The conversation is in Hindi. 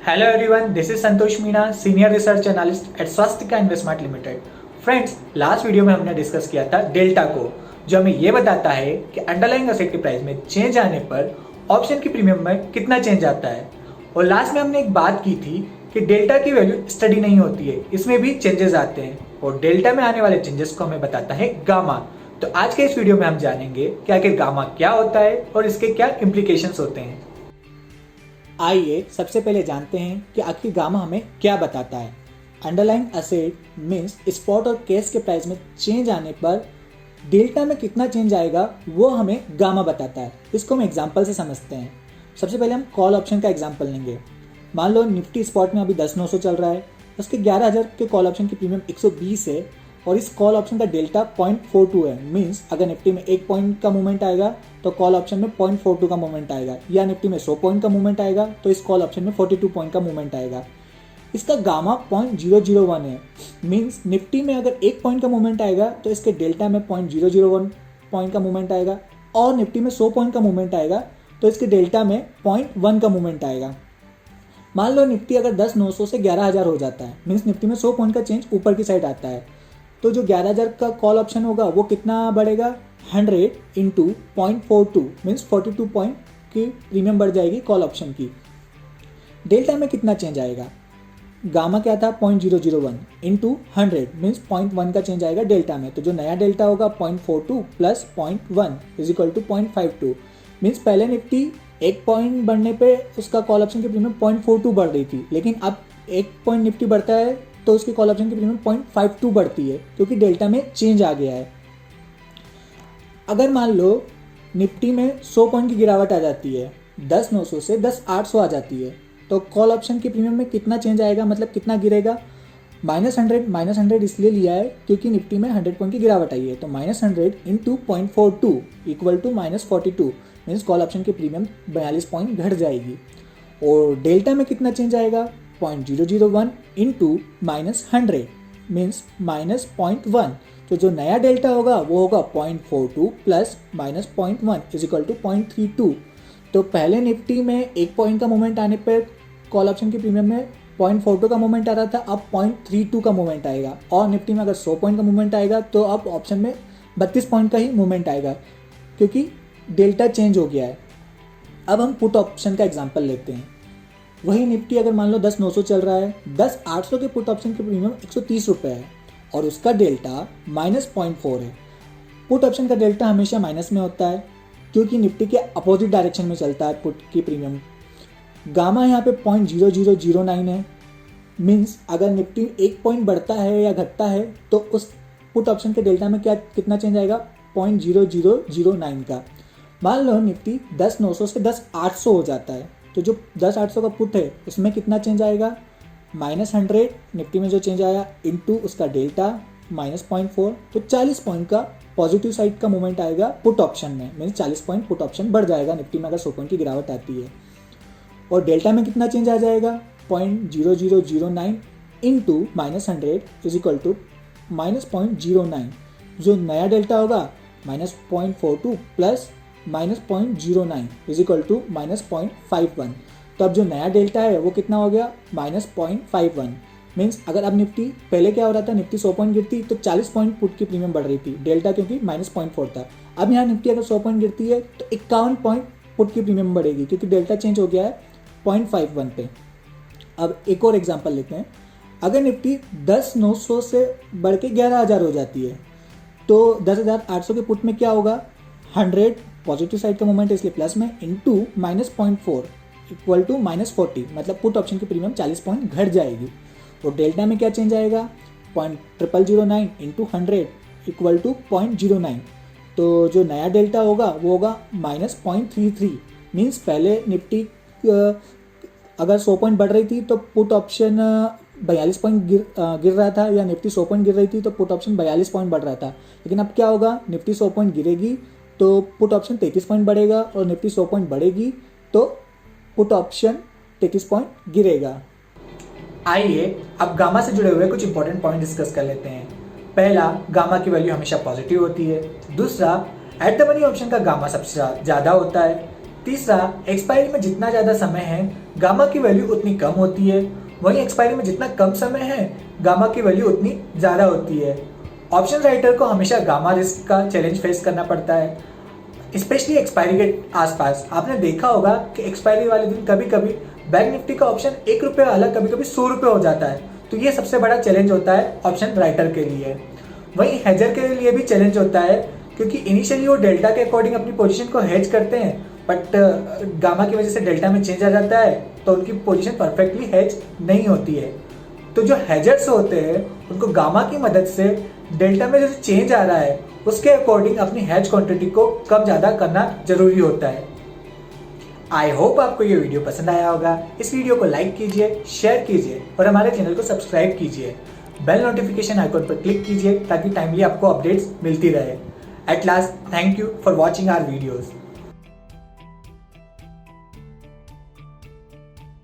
Hello everyone, this is Santosh Meena, Senior Research Analyst at Swastika Investment Limited. Friends, last video में हमने डिस्कस किया था डेल्टा को, जो हमें ये बताता है कि अंडरलाइंग असेट की प्राइस में चेंज आने पर ऑप्शन की प्रीमियम में कितना चेंज आता है। और लास्ट में हमने एक बात की थी कि डेल्टा की वैल्यू स्टडी नहीं होती है, इसमें भी चेंजेस आते हैं और डेल्टा में आने वाले चेंजेस को हमें बताता है गामा। तो आज के इस वीडियो में हम जानेंगे कि आखिर गामा क्या होता है और इसके क्या इम्प्लीकेशंस होते हैं। आइए सबसे पहले जानते हैं कि आखिर गामा हमें क्या बताता है। अंडरलाइंग असेट मीन्स स्पॉट और कैश के प्राइस में चेंज आने पर डेल्टा में कितना चेंज आएगा वो हमें गामा बताता है। इसको हम एग्जांपल से समझते हैं। सबसे पहले हम कॉल ऑप्शन का एग्जांपल लेंगे। मान लो निफ्टी स्पॉट में अभी 10,900 चल रहा है, उसके 11,000 के कॉल ऑप्शन की प्रीमियम 120 है और इस कॉल ऑप्शन का डेल्टा 0.42 है। मीन्स अगर निफ्टी में 1 पॉइंट का मूवमेंट आएगा तो कॉल ऑप्शन में 0.42 का मूवमेंट आएगा, या निफ्टी में 100 पॉइंट का मूवमेंट आएगा तो इस कॉल ऑप्शन में 42 पॉइंट का मूवमेंट आएगा। इसका गामा 0.001 है। मीन्स निफ्टी में अगर 1 पॉइंट का मूवमेंट आएगा तो इसके डेल्टा में 0.001 पॉइंट का मूवमेंट आएगा, और निफ्टी में 100 पॉइंट का मूवमेंट आएगा तो इसके डेल्टा में 0.1 का मूवमेंट आएगा। मान लो निफ्टी अगर 10,900 से 11,000 हो जाता है, मीन्स निफ्टी में 100 पॉइंट का चेंज ऊपर की साइड आता है, तो जो 11,000 का कॉल ऑप्शन होगा वो कितना बढ़ेगा, 100 इंटू 0.42 मीन्स 42 पॉइंट की प्रीमियम बढ़ जाएगी कॉल ऑप्शन की। डेल्टा में कितना चेंज आएगा, गामा क्या था 0.001 इंटू 100 मीन्स 0.1 का चेंज आएगा डेल्टा में। तो जो नया डेल्टा होगा 0.42 plus 0.1 is equal to 0.52। Means पहले निफ्टी 1 पॉइंट बढ़ने पे उसका कॉल ऑप्शन की प्रीमियम 0.42 बढ़ रही थी, लेकिन अब 1 पॉइंट निफ्टी बढ़ता है तो उसकी कॉल ऑप्शन की प्रीमियम 0.52 बढ़ती है, क्योंकि डेल्टा में चेंज आ गया है। अगर मान लो निफ्टी में 100 पॉइंट की गिरावट आ जाती है, 10,900 से 10,800 आ जाती है, तो कॉल ऑप्शन की प्रीमियम में कितना चेंज आएगा, मतलब कितना गिरेगा, -100 इसलिए लिया है क्योंकि निफ्टी में 100 पॉइंट की गिरावट आई है। तो -100 into 0.42 equal to -42 means call option की प्रीमियम 42 पॉइंट घट जाएगी। और डेल्टा में कितना चेंज आएगा, 0.001 इंटू -100 मीन्स -0.1। तो जो नया डेल्टा होगा वो होगा 0.42 प्लस -0.1 इज इक्वल टू 0.32। तो पहले निफ्टी में 1 पॉइंट का मूवमेंट आने पर कॉल ऑप्शन की प्रीमियम में 0.42 का मूवमेंट आ रहा था, अब 0.32 का मूवमेंट आएगा। और निफ्टी में अगर 100 पॉइंट का मूवमेंट आएगा तो अब ऑप्शन में 32 पॉइंट का ही मूवमेंट आएगा, क्योंकि डेल्टा चेंज हो गया है। अब हम पुट ऑप्शन का एग्जांपल लेते हैं। वही निफ्टी अगर मान लो 10,900 चल रहा है, 10,800 के पुट ऑप्शन की प्रीमियम 130 रुपये है और उसका डेल्टा -0.4 है। पुट ऑप्शन का डेल्टा हमेशा माइनस में होता है क्योंकि निफ्टी के अपोजिट डायरेक्शन में चलता है पुट की प्रीमियम। गामा यहाँ पे 0.0009 है। मीन्स अगर निफ्टी 1 पॉइंट बढ़ता है या घटता है तो उस पुट ऑप्शन के डेल्टा में कितना चेंज आएगा, 0.0009 का। मान लो निफ्टी 10,900 से 10,800 हो जाता है, तो जो 10,800 का पुट है उसमें कितना चेंज आएगा, -100 निफ्टी में जो चेंज आया इंटू उसका डेल्टा -0.4, तो 40 पॉइंट का पॉजिटिव साइड का मूवमेंट आएगा पुट ऑप्शन में। मीन्स 40 पॉइंट पुट ऑप्शन बढ़ जाएगा निफ्टी में अगर 100 पॉइंट की गिरावट आती है। और डेल्टा में कितना चेंज आ जाएगा, 0.0009 इंटू -100 इज इक्वल टू -0.09। जो नया डेल्टा होगा -0.42 प्लस -0.09 इज इक्वल टू -0.51। तो अब जो नया डेल्टा है वो कितना हो गया, -0.51। मीन्स अगर अब निफ्टी पहले क्या हो रहा था, निफ्टी 100 पॉइंट गिरती तो 40 पॉइंट पुट की प्रीमियम बढ़ रही थी, डेल्टा क्योंकि -0.4 था। अब यहाँ निफ्टी अगर 100 पॉइंट गिरती है तो 51 पॉइंट पुट की प्रीमियम बढ़ेगी क्योंकि डेल्टा चेंज हो गया है 0.51 पे। अब एक और एग्जांपल लेते हैं। अगर निफ्टी 10,900 से बढ़ के 11,000 हो जाती है तो 10,800 के पुट में क्या होगा, 100 पॉजिटिव साइड का मूवमेंट है इसलिए प्लस में, इंटू -0.4 इक्वल टू -40, मतलब पुट ऑप्शन की प्रीमियम 40 पॉइंट घट जाएगी। और डेल्टा में क्या चेंज आएगा, 0.0009 इंटू 100 इक्वल टू 0.09। तो जो नया डेल्टा होगा वो होगा -0.33। मीन्स पहले निफ्टी अगर 100 पॉइंट बढ़ रही थी तो पुट ऑप्शन 42 पॉइंट गिर रहा था, या निफ्टी 100 पॉइंट गिर रही थी तो पुट ऑप्शन 42 पॉइंट बढ़ रहा था। लेकिन अब क्या होगा, निफ्टी 100 पॉइंट गिरेगी तो पुट ऑप्शन 33 पॉइंट बढ़ेगा, और निफ्टी 100 पॉइंट बढ़ेगी तो पुट ऑप्शन 33 पॉइंट गिरेगा। आइए अब गामा से जुड़े हुए कुछ इंपॉर्टेंट पॉइंट डिस्कस कर लेते हैं। पहला, गामा की वैल्यू हमेशा पॉजिटिव होती है। दूसरा, एट द मनी ऑप्शन का गामा सबसे ज़्यादा होता है। तीसरा, एक्सपायरी में जितना ज़्यादा समय है गामा की वैल्यू उतनी कम होती है, वहीं एक्सपायरी में जितना कम समय है गामा की वैल्यू उतनी ज़्यादा होती है। ऑप्शन राइटर को हमेशा गामा रिस्क का चैलेंज फेस करना पड़ता है, स्पेशली एक्सपायरी के आसपास। आपने देखा होगा कि एक्सपायरी वाले दिन कभी कभी बैंक निफ्टी का ऑप्शन 1 रुपये वाला कभी कभी 100 रुपये हो जाता है, तो ये सबसे बड़ा चैलेंज होता है ऑप्शन राइटर के लिए। वहीं हेजर के लिए भी चैलेंज होता है, क्योंकि इनिशियली वो डेल्टा के अकॉर्डिंग अपनी पोजीशन को हेज करते हैं, बट गामा की वजह से डेल्टा में चेंज आ जाता है तो उनकी पोजीशन परफेक्टली हेज नहीं होती है। तो जो हेजर्स होते हैं उनको गामा की मदद से डेल्टा में जो चेंज आ रहा है उसके अकॉर्डिंग अपनी हेज क्वांटिटी को कम ज़्यादा करना जरूरी होता है। आई होप आपको ये वीडियो पसंद आया होगा। इस वीडियो को लाइक कीजिए, शेयर कीजिए और हमारे चैनल को सब्सक्राइब कीजिए। बेल नोटिफिकेशन आइकॉन पर क्लिक कीजिए ताकि टाइमली आपको अपडेट्स मिलती रहे। At last, thank you for watching our videos.